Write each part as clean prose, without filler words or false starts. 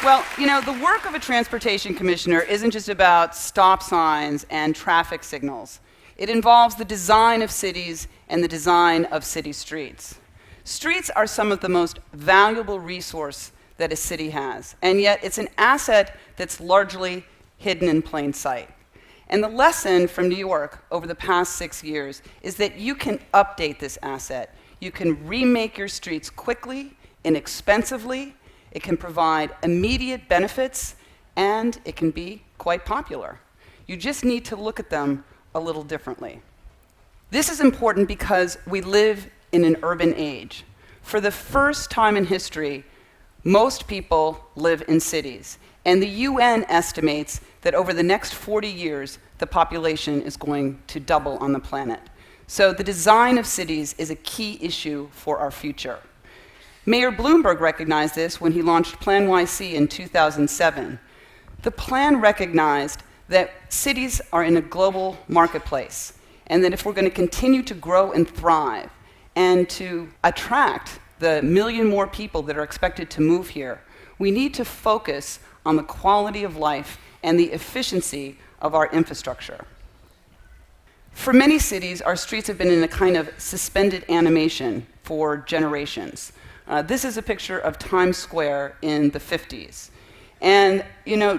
Well, the work of a transportation commissioner isn't just about stop signs and traffic signals. It involves the design of cities and the design of city streets. Streets are some of the most valuable resource that a city has, and yet it's an asset that's largely hidden in plain sight. And the lesson from New York over the past 6 years is that you can update this asset. You can remake your streets quickly, inexpensively. It can provide immediate benefits, and it can be quite popular. You just need to look at them a little differently. This is important because we live in an urban age. For the first time in history, most people live in cities, and the UN estimates that over the next 40 years, the population is going to double on the planet. So the design of cities is a key issue for our future. Mayor Bloomberg recognized this when he launched Plan YC in 2007. The plan recognized that cities are in a global marketplace, and that if we're going to continue to grow and thrive and to attract the million more people that are expected to move here, we need to focus on the quality of life and the efficiency of our infrastructure. For many cities, our streets have been in a kind of suspended animation for generations. This is a picture of Times Square in the 50s. And,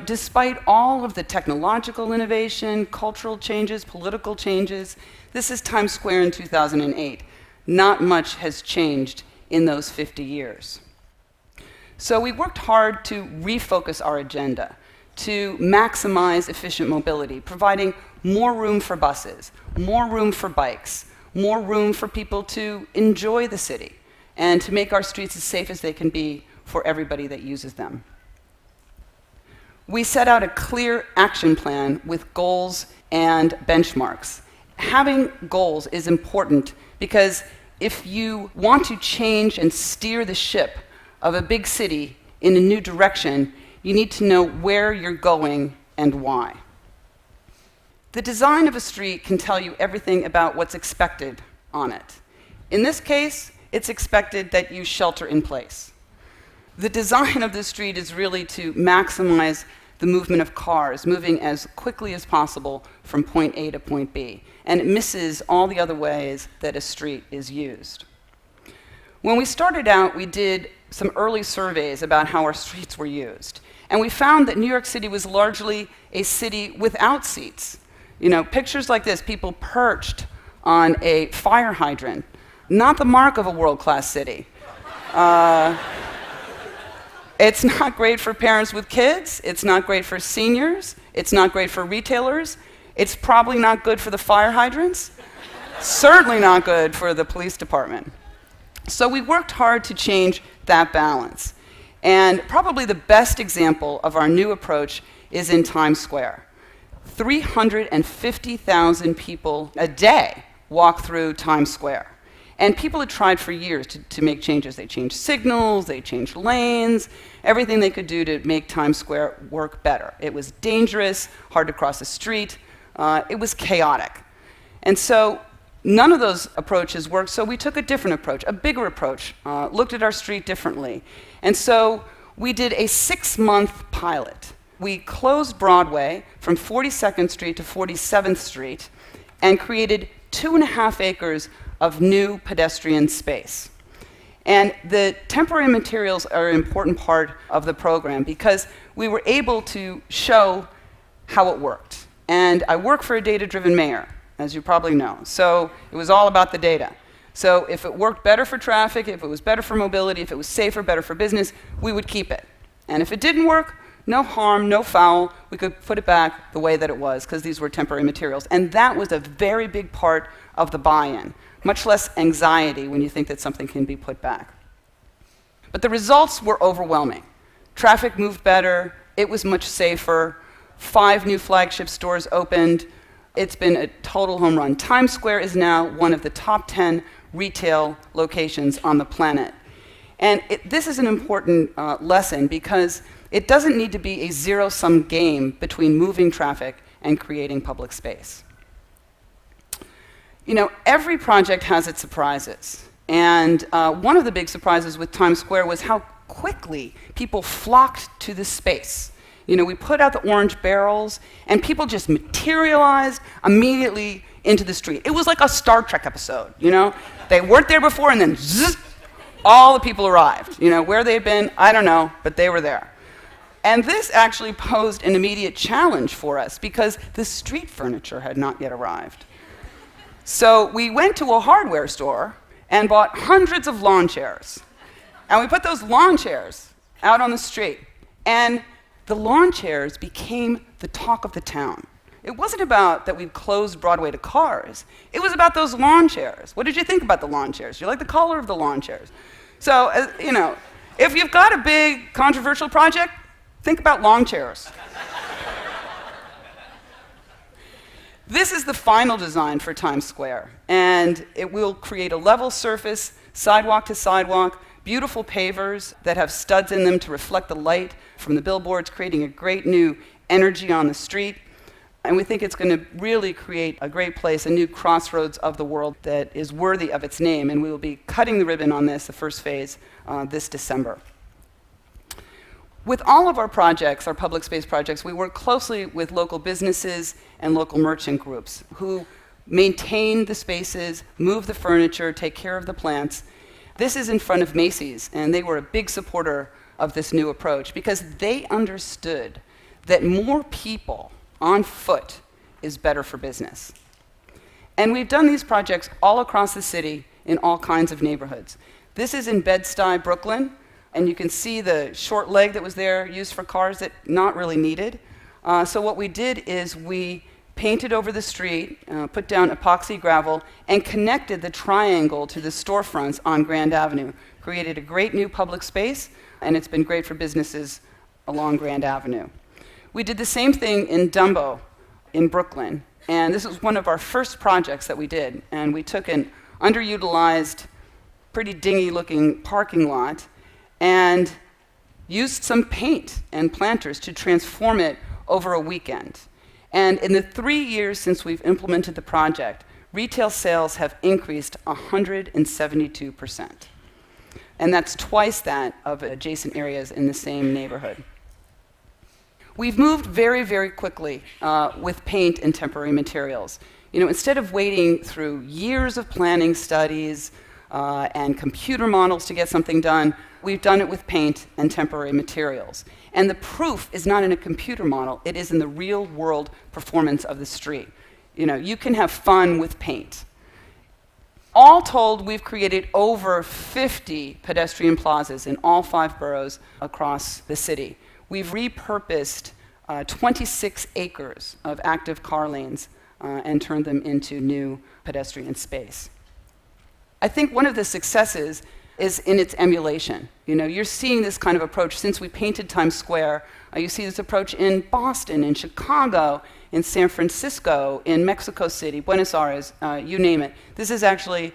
despite all of the technological innovation, cultural changes, political changes, this is Times Square in 2008. Not much has changed in those 50 years. So we worked hard to refocus our agenda, to maximize efficient mobility, providing more room for buses, more room for bikes, more room for people to enjoy the city, and to make our streets as safe as they can be for everybody that uses them. We set out a clear action plan with goals and benchmarks. Having goals is important because if you want to change and steer the ship of a big city in a new direction, you need to know where you're going and why. The design of a street can tell you everything about what's expected on it. In this case, it's expected that you shelter in place. The design of the street is really to maximize the movement of cars, moving as quickly as possible from point A to point B, and it misses all the other ways that a street is used. When we started out, we did some early surveys about how our streets were used, and we found that New York City was largely a city without seats. Pictures like this, people perched on a fire hydrant, not the mark of a world-class city. It's not great for parents with kids. It's not great for seniors. It's not great for retailers. It's probably not good for the fire hydrants. Certainly not good for the police department. So we worked hard to change that balance. And probably the best example of our new approach is in Times Square. 350,000 people a day walk through Times Square. And people had tried for years to make changes. They changed signals, they changed lanes, everything they could do to make Times Square work better. It was dangerous, hard to cross the street, it was chaotic. And so none of those approaches worked, so we took a different approach, a bigger approach, looked at our street differently. And so we did a 6-month pilot. We closed Broadway from 42nd Street to 47th Street and created 2.5 acres of new pedestrian space. And the temporary materials are an important part of the program because we were able to show how it worked. And I work for a data-driven mayor, as you probably know. So it was all about the data. So if it worked better for traffic, if it was better for mobility, if it was safer, better for business, we would keep it. And if it didn't work, no harm, no foul, we could put it back the way that it was because these were temporary materials. And that was a very big part of the buy-in. Much less anxiety when you think that something can be put back. But the results were overwhelming. Traffic moved better, it was much safer, 5 new flagship stores opened, it's been a total home run. Times Square is now one of the top 10 retail locations on the planet. And this is an important lesson because it doesn't need to be a zero-sum game between moving traffic and creating public space. Every project has its surprises. And one of the big surprises with Times Square was how quickly people flocked to this space. We put out the orange barrels, and people just materialized immediately into the street. It was like a Star Trek episode, They weren't there before, and then zzz, all the people arrived. Where they'd been, I don't know, but they were there. And this actually posed an immediate challenge for us because the street furniture had not yet arrived. So we went to a hardware store and bought hundreds of lawn chairs. And we put those lawn chairs out on the street. And the lawn chairs became the talk of the town. It wasn't about that we'd closed Broadway to cars. It was about those lawn chairs. What did you think about the lawn chairs? You like the color of the lawn chairs? So, if you've got a big controversial project, think about lawn chairs. This is the final design for Times Square, and it will create a level surface, sidewalk to sidewalk, beautiful pavers that have studs in them to reflect the light from the billboards, creating a great new energy on the street. And we think it's going to really create a great place, a new crossroads of the world that is worthy of its name, and we will be cutting the ribbon on this, the first phase, this December. With all of our projects, our public space projects, we work closely with local businesses and local merchant groups who maintain the spaces, move the furniture, take care of the plants. This is in front of Macy's, and they were a big supporter of this new approach because they understood that more people on foot is better for business. And we've done these projects all across the city in all kinds of neighborhoods. This is in Bed-Stuy, Brooklyn. And you can see the short leg that was there used for cars that not really needed. So what we did is we painted over the street, put down epoxy gravel, and connected the triangle to the storefronts on Grand Avenue. Created a great new public space, and it's been great for businesses along Grand Avenue. We did the same thing in Dumbo in Brooklyn. And this was one of our first projects that we did. And we took an underutilized, pretty dingy-looking parking lot and used some paint and planters to transform it over a weekend. And in the 3 years since we've implemented the project, retail sales have increased 172%. And that's twice that of adjacent areas in the same neighborhood. We've moved very, very quickly with paint and temporary materials. Instead of waiting through years of planning studies and computer models to get something done, we've done it with paint and temporary materials. And the proof is not in a computer model, it is in the real world performance of the street. You can have fun with paint. All told, we've created over 50 pedestrian plazas in all 5 boroughs across the city. We've repurposed 26 acres of active car lanes and turned them into new pedestrian space. I think one of the successes is in its emulation. You're seeing this kind of approach since we painted Times Square. You see this approach in Boston, in Chicago, in San Francisco, in Mexico City, Buenos Aires, you name it. This is actually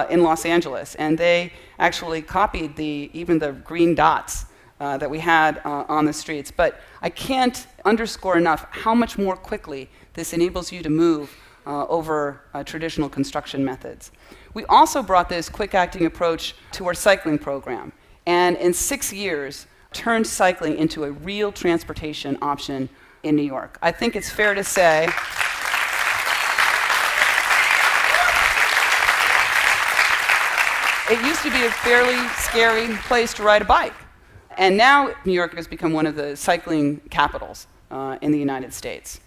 in Los Angeles, and they actually copied even the green dots that we had on the streets. But I can't underscore enough how much more quickly this enables you to move over traditional construction methods. We also brought this quick-acting approach to our cycling program, and in 6 years, turned cycling into a real transportation option in New York. I think it's fair to say it used to be a fairly scary place to ride a bike, and now New York has become one of the cycling capitals in the United States.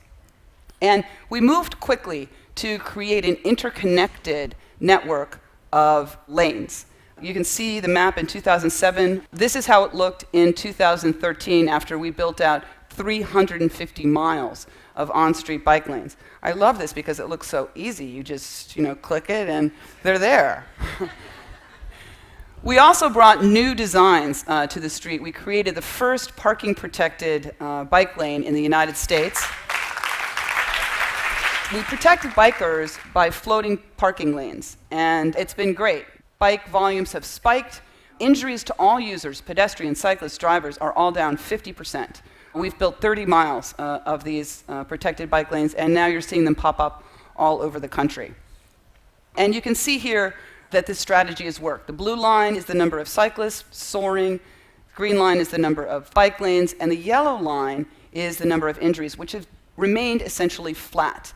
And we moved quickly to create an interconnected network of lanes. You can see the map in 2007. This is how it looked in 2013 after we built out 350 miles of on-street bike lanes. I love this because it looks so easy. You just, click it and they're there. We also brought new designs to the street. We created the first parking-protected bike lane in the United States. We protected bikers by floating parking lanes, and it's been great. Bike volumes have spiked. Injuries to all users, pedestrians, cyclists, drivers, are all down 50%. We've built 30 miles of these protected bike lanes, and now you're seeing them pop up all over the country. And you can see here that this strategy has worked. The blue line is the number of cyclists soaring, Green line is the number of bike lanes, and the yellow line is the number of injuries, which have remained essentially flat.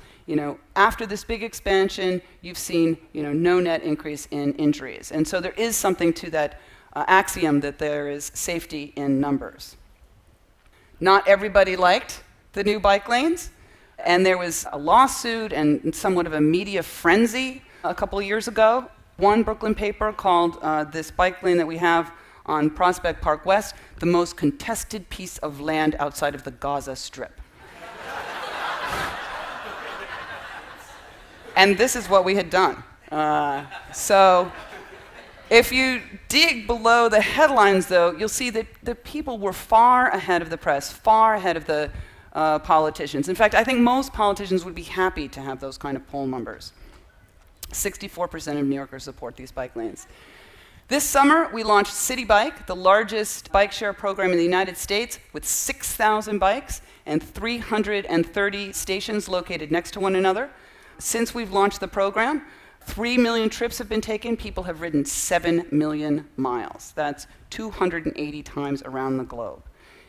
After this big expansion, you've seen, no net increase in injuries. And so there is something to that axiom that there is safety in numbers. Not everybody liked the new bike lanes, and there was a lawsuit and somewhat of a media frenzy a couple of years ago. One Brooklyn paper called this bike lane that we have on Prospect Park West the most contested piece of land outside of the Gaza Strip. And this is what we had done. So if you dig below the headlines, though, you'll see that the people were far ahead of the press, far ahead of the politicians. In fact, I think most politicians would be happy to have those kind of poll numbers. 64% of New Yorkers support these bike lanes. This summer, we launched Citi Bike, the largest bike share program in the United States, with 6,000 bikes and 330 stations located next to one another. Since we've launched the program, 3 million trips have been taken. People have ridden 7 million miles. That's 280 times around the globe.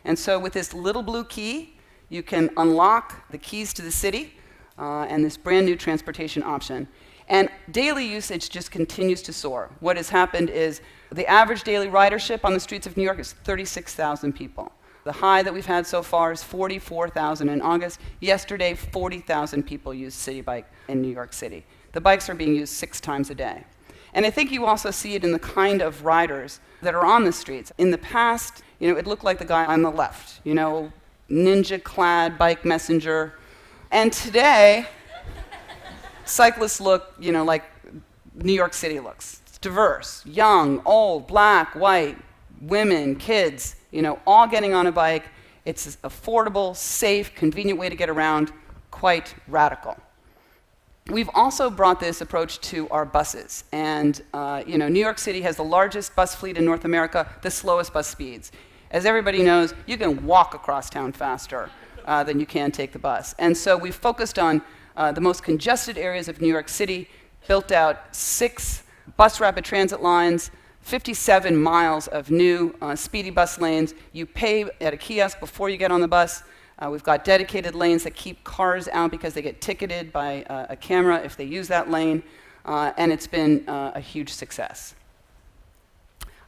And so with this little blue key, you can unlock the keys to the city and this brand new transportation option. And daily usage just continues to soar. What has happened is the average daily ridership on the streets of New York is 36,000 people. The high that we've had so far is 44,000 in August. Yesterday, 40,000 people used Citi Bike in New York City. The bikes are being used 6 times a day. And I think you also see it in the kind of riders that are on the streets. In the past, it looked like the guy on the left, ninja-clad bike messenger. And today, cyclists look, like New York City looks. It's diverse, young, old, black, white, women, kids, all getting on a bike. It's an affordable, safe, convenient way to get around, quite radical. We've also brought this approach to our buses. And New York City has the largest bus fleet in North America, the slowest bus speeds. As everybody knows, you can walk across town faster than you can take the bus. And so we've focused on the most congested areas of New York City, built out 6 bus rapid transit lines, 57 miles of new speedy bus lanes. You pay at a kiosk before you get on the bus. We've got dedicated lanes that keep cars out because they get ticketed by a camera if they use that lane, and it's been a huge success.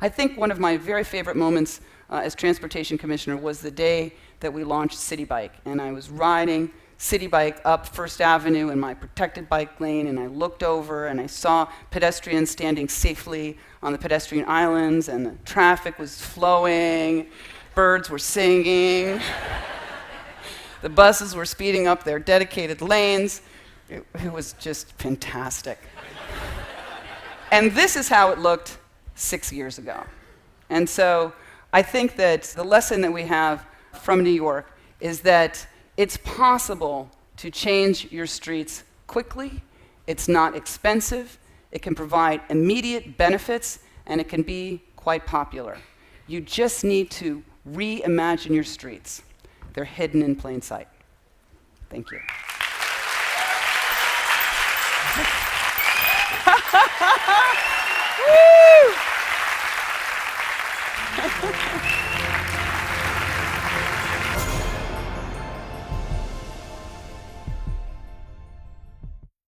I think one of my very favorite moments as Transportation Commissioner was the day that we launched Citi Bike, and I was riding Citi Bike up First Avenue in my protected bike lane, and I looked over and I saw pedestrians standing safely on the pedestrian islands, and the traffic was flowing, birds were singing, the buses were speeding up their dedicated lanes. It was just fantastic. And this is how it looked 6 years ago. And so I think that the lesson that we have from New York is that it's possible to change your streets quickly. It's not expensive. It can provide immediate benefits, and it can be quite popular. You just need to reimagine your streets. They're hidden in plain sight. Thank you. Woo!